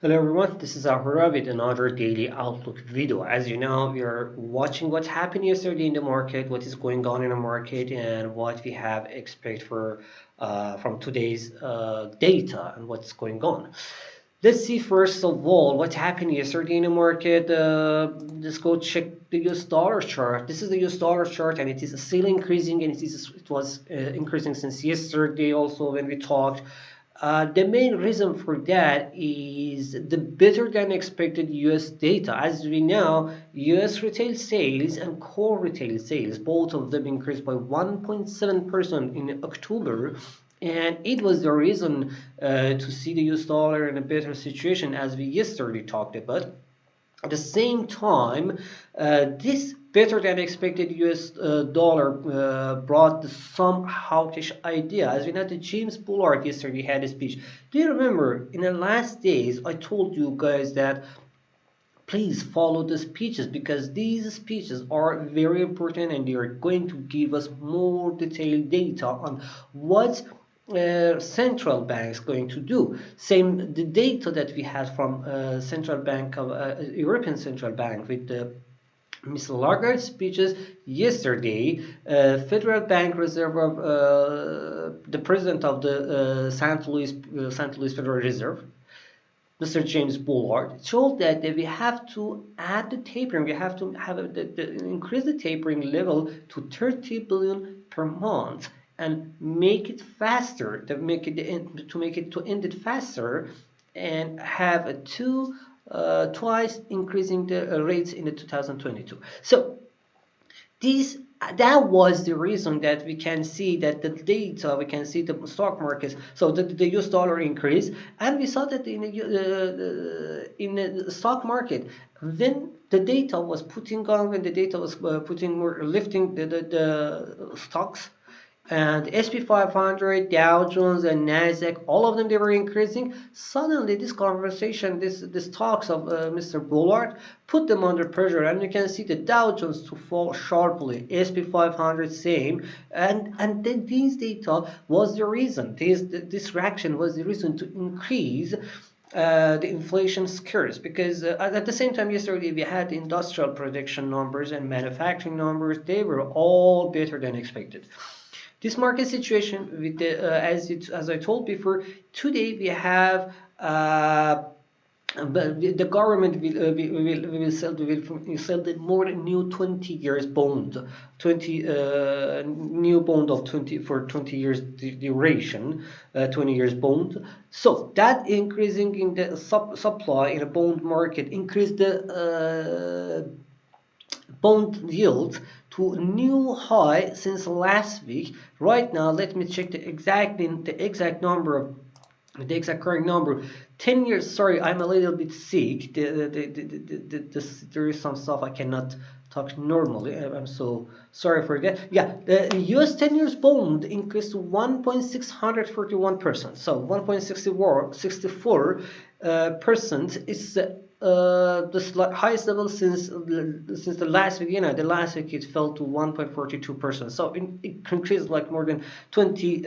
Hello everyone, this is Ahura with another daily outlook video. As you know, we are watching what's happened yesterday in the market, what is going on in the market, and what we have expect for from today's data and what's going on. Let's see first of all what happened yesterday in the market. Let's go check the US dollar chart. This is the US dollar chart, and it is still increasing, and it was increasing since yesterday. Also, when we talked. The main reason for that is the better than expected US data. As we know, US retail sales and core retail sales, both of them increased by 1.7% in October. And it was the reason to see the US dollar in a better situation, as we yesterday talked about. At the same time, this better than expected US dollar brought some hawkish idea. As we know, the James Bullard yesterday had a speech. Do you remember in the last days I told you guys that please follow the speeches because these speeches are very important and they are going to give us more detailed data on what central banks going to do. Same the data that we had from central bank of European Central Bank with the Ms. Lagarde's speeches yesterday. Federal Bank Reserve of the president of the St. Louis Federal Reserve, Mr. James Bullard, told that we have to add the tapering, we have to have increase the tapering level to 30 billion per month and make it faster, to end it faster and have a twice increasing the rates in the 2022. So this that was the reason that we can see that the data, we can see the stock markets, so the US dollar increase, and we saw that in the stock market when the data was putting on, when the data was putting more, lifting the stocks, and the SP 500, Dow Jones, and Nasdaq, all of them they were increasing. Suddenly, this conversation, this talks of Mr. Bullard put them under pressure, and you can see the Dow Jones to fall sharply, SP 500 same, and then these data was the reason. This reaction was the reason to increase the inflation scares, because at the same time yesterday we had industrial production numbers and manufacturing numbers. They were all better than expected. This market situation, with as I told before, today we have but the government will sell the more new 20 years bond, 20 new bond of 20 for 20 years duration, 20 years bond. So that increasing in the supply in the bond market increased the bond yield to a new high since last week. Right now, let me check the exact number of the exact correct number. 10 years. Sorry, I'm a little bit sick. There is some stuff I cannot talk normally. I'm so sorry for that. Yeah, the US 10 years bond increased to 1.641%. So 1.64 percent is the highest level since the last week. The last week it fell to 1.42%. So it increased like more than 20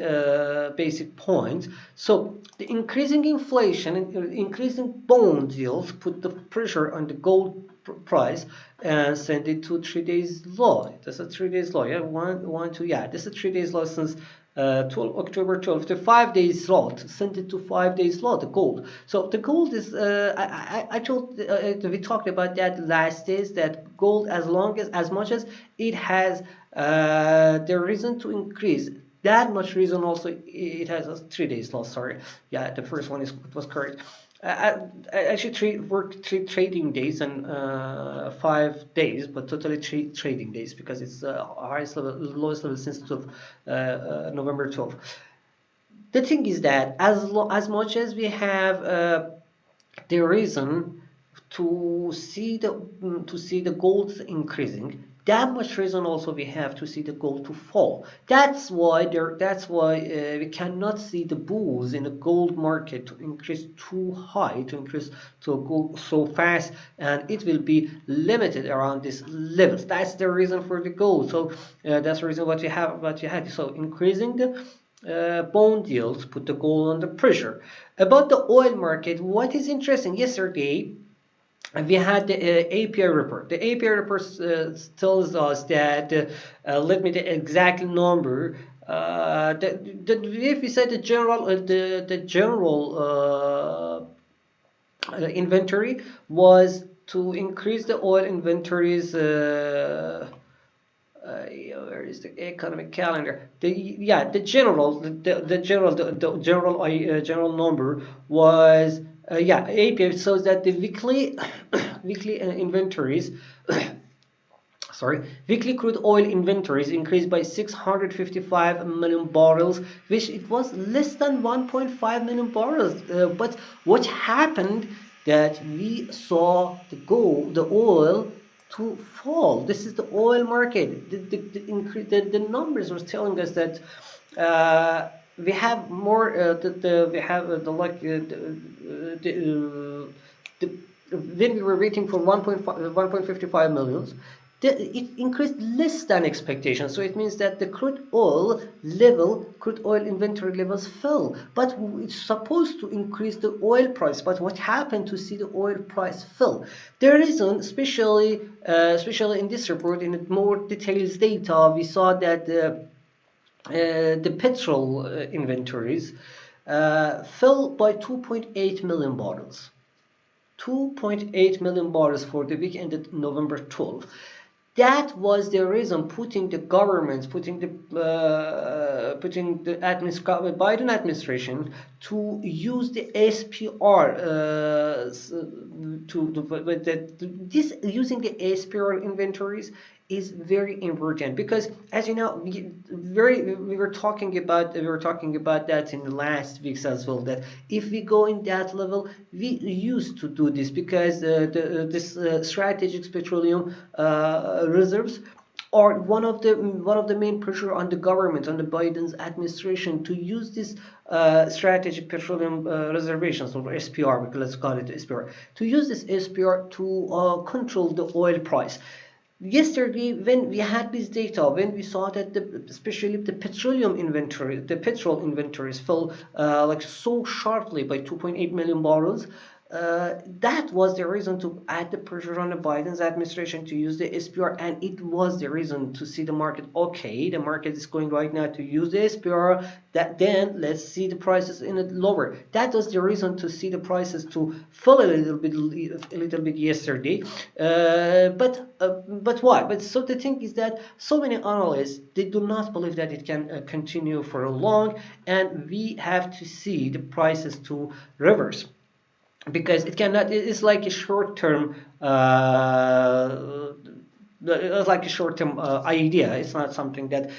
basic points. So the increasing inflation and increasing bond yields put the pressure on the gold price and send it to 3 days low. That's a 3 days low. Yeah, two. Yeah, this is 3 days low since 12, October 12th, the 5 days low, sent it to 5 days low, the gold. So the gold is, I told, we talked about that last days, that gold, as much as it has the reason to increase, that much reason also it has a 3 days loss. Sorry, yeah, the first one was correct. I actually worked 3 trading days and 5 days, but totally three trading days because it's highest level, lowest level since November 12th. The thing is that as much as we have the reason to see the gold increasing, that much reason also we have to see the gold to fall. That's why we cannot see the bulls in the gold market to increase too high, to increase to go so fast, and it will be limited around these levels. That's the reason for the gold. So that's the reason what you had. So increasing bond yields put the gold under pressure. About the oil market, what is interesting, yesterday we had the API report. The API report tells us that, let me the exact number. If we say the general, the general inventory was to increase the oil inventories. Where is the economic calendar? The general general number was, API shows that the weekly weekly inventories sorry, weekly crude oil inventories increased by 655 million barrels, which it was less than 1.5 million barrels. But what happened that we saw the oil to fall. This is the oil market. The numbers were telling us that we have more. We have the like the, when we were waiting for 1.55 millions, it increased less than expectation. So it means that the crude oil inventory levels fell. But it's supposed to increase the oil price. But what happened to see the oil price fell? The reason, especially in this report, in more details data, we saw that the petrol inventories fell by 2.8 million barrels. 2.8 million barrels for the week ended November 12th. That was the reason putting the government, putting the Biden administration to use the SPR this using the SPR inventories is very important, because as you know, we were talking about that in the last weeks as well, that if we go in that level, we used to do this because this strategic petroleum reserves are one of the main pressure on the government, on the Biden's administration, to use this strategic petroleum reservations, or SPR, because let's call it SPR, to use this SPR to control the oil price. Yesterday, when we had this data, when we saw that especially the the petrol inventories fell like so sharply by 2.8 million barrels, that was the reason to add the pressure on the Biden's administration to use the SPR, and it was the reason to see the market. Okay, the market is going right now to use the SPR. That then let's see the prices in it lower. That was the reason to see the prices to fall a little bit yesterday. But why? But so the thing is that so many analysts, they do not believe that it can continue for long, and we have to see the prices to reverse, because it cannot. It's like a short term. It's like a short-term idea. It's not something that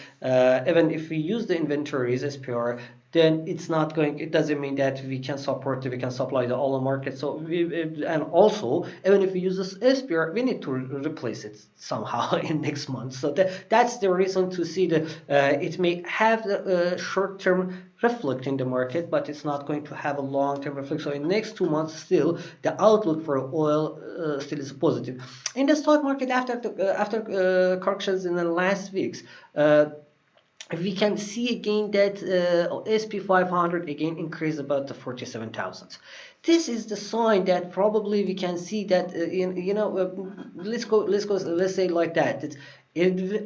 even if we use the inventories as pure, then it's not going. It doesn't mean that we can support, we can supply the all market. So and also, even if we use this SPR, we need to replace it somehow in next month. So that's the reason to see the it may have the short-term reflect in the market, but it's not going to have a long-term reflect. So in next 2 months, still the outlook for oil still is positive. In the stock market, after corrections in the last weeks, we can see again that SP 500 again increased about the 47,000. This is the sign that probably we can see that let's say like that.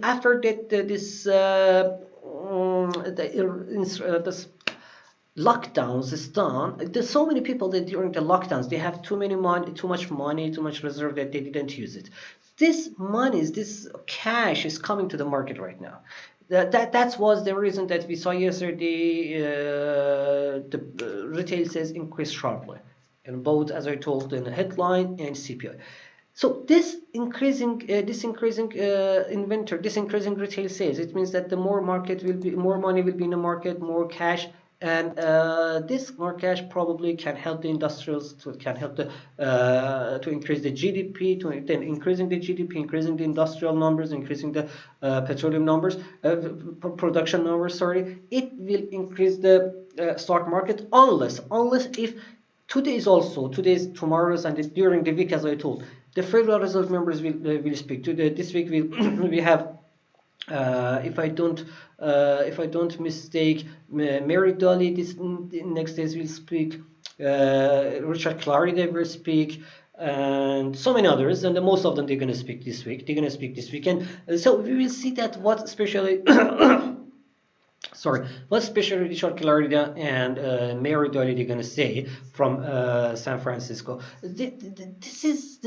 After that this this lockdowns is done. There's so many people that during the lockdowns they have too much money, too much reserve that they didn't use it. This cash is coming to the market right now. That was the reason that we saw yesterday the retail sales increased sharply, and both, as I told in the headline, and CPI. So this increasing inventory, this increasing retail sales, it means that the more money will be in the market, more cash, and this more cash probably can help the industrials, can help the to increase the GDP, to then increasing the GDP, increasing the industrial numbers, increasing the petroleum numbers, production numbers. Sorry, it will increase the stock market, unless if tomorrow's, and during the week, as I told, the Federal Reserve members will speak. This week we we have if I don't mistake, Mary Dolly this next days will speak. Richard Clarida will speak, and so many others. And most of them they're gonna speak this week. They're gonna speak this weekend. So we will see that what especially. Sorry, what especially Richard Clarida and Mary Dolly they're gonna say from San Francisco. This is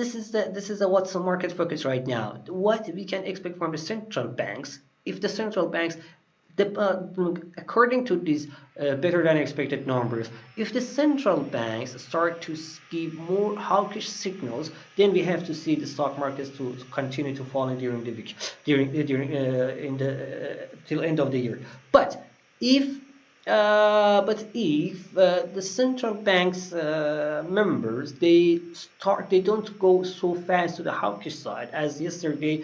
what's the market focus right now. What we can expect from the central banks if the central banks according to these better than expected numbers, if the central banks start to give more hawkish signals, then we have to see the stock markets to continue to fall during the week, during in the till end of the year. But if the central bank's members, they don't go so fast to the hawkish side as yesterday.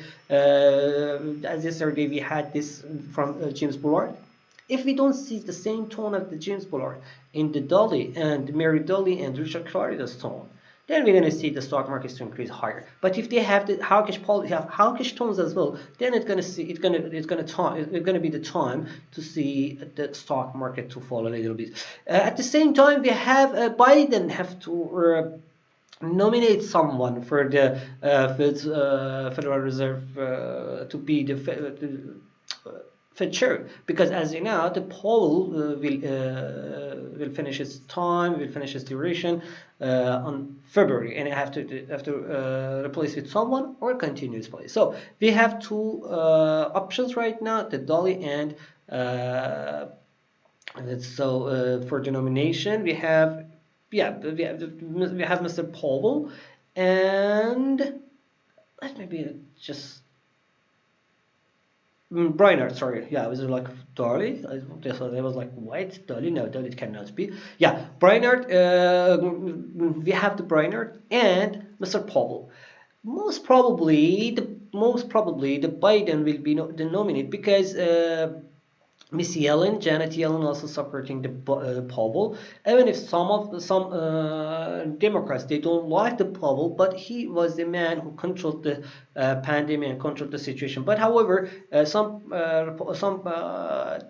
We had this from James Bullard. If we don't see the same tone of the James Bullard in the Dolly and Mary Dolly and Richard Florida's tone, then we're going to see the stock markets to increase higher. But if they have the hawkish tones as well, then it's gonna be the time to see the stock market to fall a little bit. At the same time, we have Biden have to nominate someone for the Federal Reserve to be the Fed chair, because as you know, the poll will finish its time, will finish its duration on February, and have to replace with someone or continue its place. So we have two options right now: the Dolly and for the nomination we have Mr. Powell, and let me be just Brainerd, sorry. Yeah, I was like Dolly. I was like, what? Dolly? No, Dolly cannot be. Yeah, Brainerd. We have the Brainerd and Mr. Powell. Most probably, the Biden will be the nominee because Miss Yellen, Janet Yellen, also supporting the Powell. Even if some Democrats they don't like the Powell, but he was the man who controlled the pandemic and controlled the situation. But however, some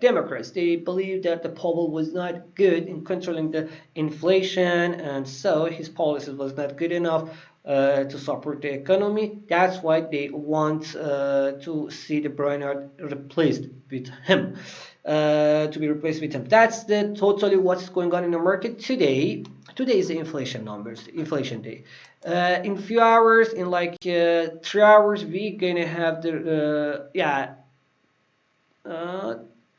Democrats they believe that the Powell was not good in controlling the inflation, and so his policies was not good enough to support the economy. That's why they want to see the Brainerd replaced with him. To be replaced with him. That's the totally what's going on in the market today. Today is the inflation numbers, inflation day. In few hours, in like 3 hours, we're gonna have the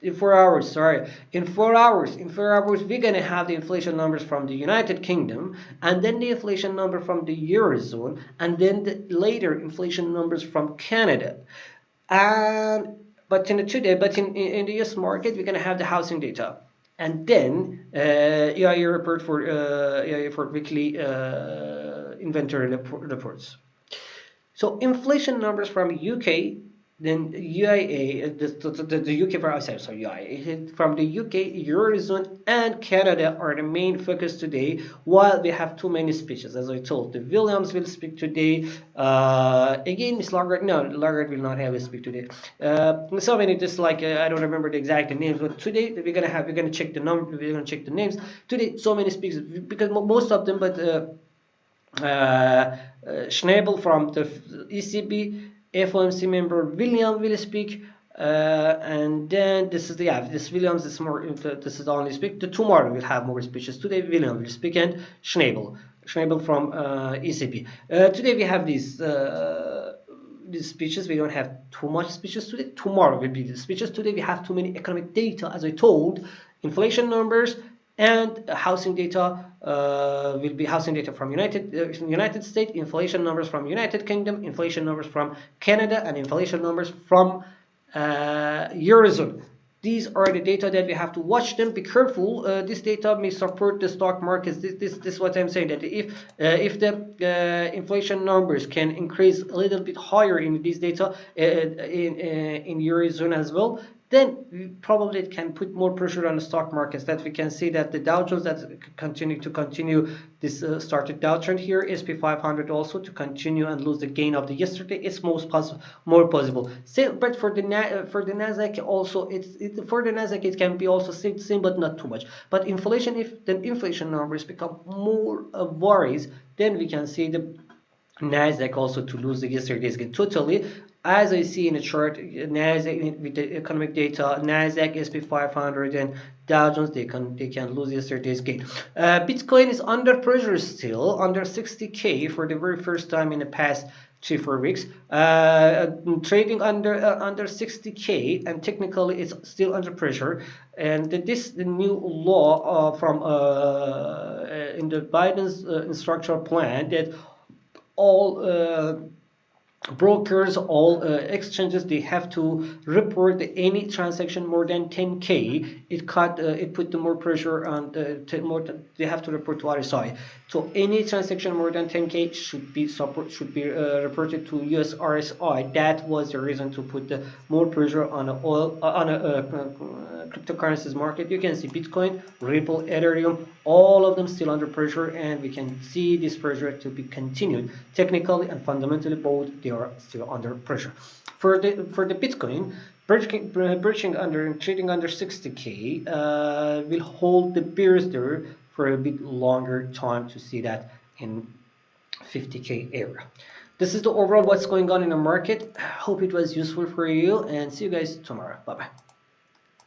in 4 hours, sorry. In 4 hours, we're gonna have the inflation numbers from the United Kingdom, and then the inflation number from the Eurozone, and then later inflation numbers from Canada. And but in the US market, we're gonna have the housing data, and then EIA report for weekly inventory reports. So inflation numbers from UK, then UIA, the UK for outside, sorry, UIA, from the UK, Eurozone, and Canada are the main focus today. While we have too many speeches, as I told, the Williams will speak today. Again, Miss Lagarde, no, Lagarde will not have a speak today. So many, just like I don't remember the exact names, but today we're gonna check the number, we're gonna check the names. Today, so many speakers because most of them, but. Schnabel from the ECB, FOMC member William will speak, and then this Williams is more. This is the only speak. The tomorrow we'll have more speeches. Today William will speak and Schnabel from ECB. Today we have these speeches. We don't have too much speeches today. Tomorrow will be the speeches. Today we have too many economic data, as I told, inflation numbers and housing data. Will be housing data from United States, inflation numbers from United Kingdom, inflation numbers from Canada, and inflation numbers from Eurozone. These are the data that we have to watch them. Be careful. This data may support the stock markets. This is what I'm saying. That if the inflation numbers can increase a little bit higher in these data in Eurozone as well, then probably it can put more pressure on the stock markets. That we can see that the Dow Jones that continue this started downtrend here, SP 500 also to continue and lose the gain of the yesterday. It's more possible. But for the Nasdaq also, for the Nasdaq it can be also same but not too much. But inflation, if the inflation numbers become more worries, then we can see the Nasdaq also to lose the yesterday's gain totally. As I see in the chart, Nasdaq with the economic data, Nasdaq, SP 500, and Dow Jones they can lose yesterday's gain. Bitcoin is under pressure still, under 60K for the very first time in the past 3 4 weeks. Trading under 60K, and technically it's still under pressure. And the new law from in the Biden's instructional plan that all brokers, all exchanges, they have to report any transaction more than 10K. It put the more pressure on they have to report to RSI. So any transaction more than 10K should be reported to US RSI. That was the reason to put the more pressure on a oil on a cryptocurrencies market. You can see Bitcoin, Ripple, Ethereum, all of them still under pressure, and we can see this pressure to be continued. Technically and fundamentally, both they are still under pressure. For the Bitcoin, breaching under trading under 60K will hold the bears there for a bit longer time to see that in 50K area. This is the overall what's going on in the market. Hope it was useful for you, and see you guys tomorrow. Bye bye.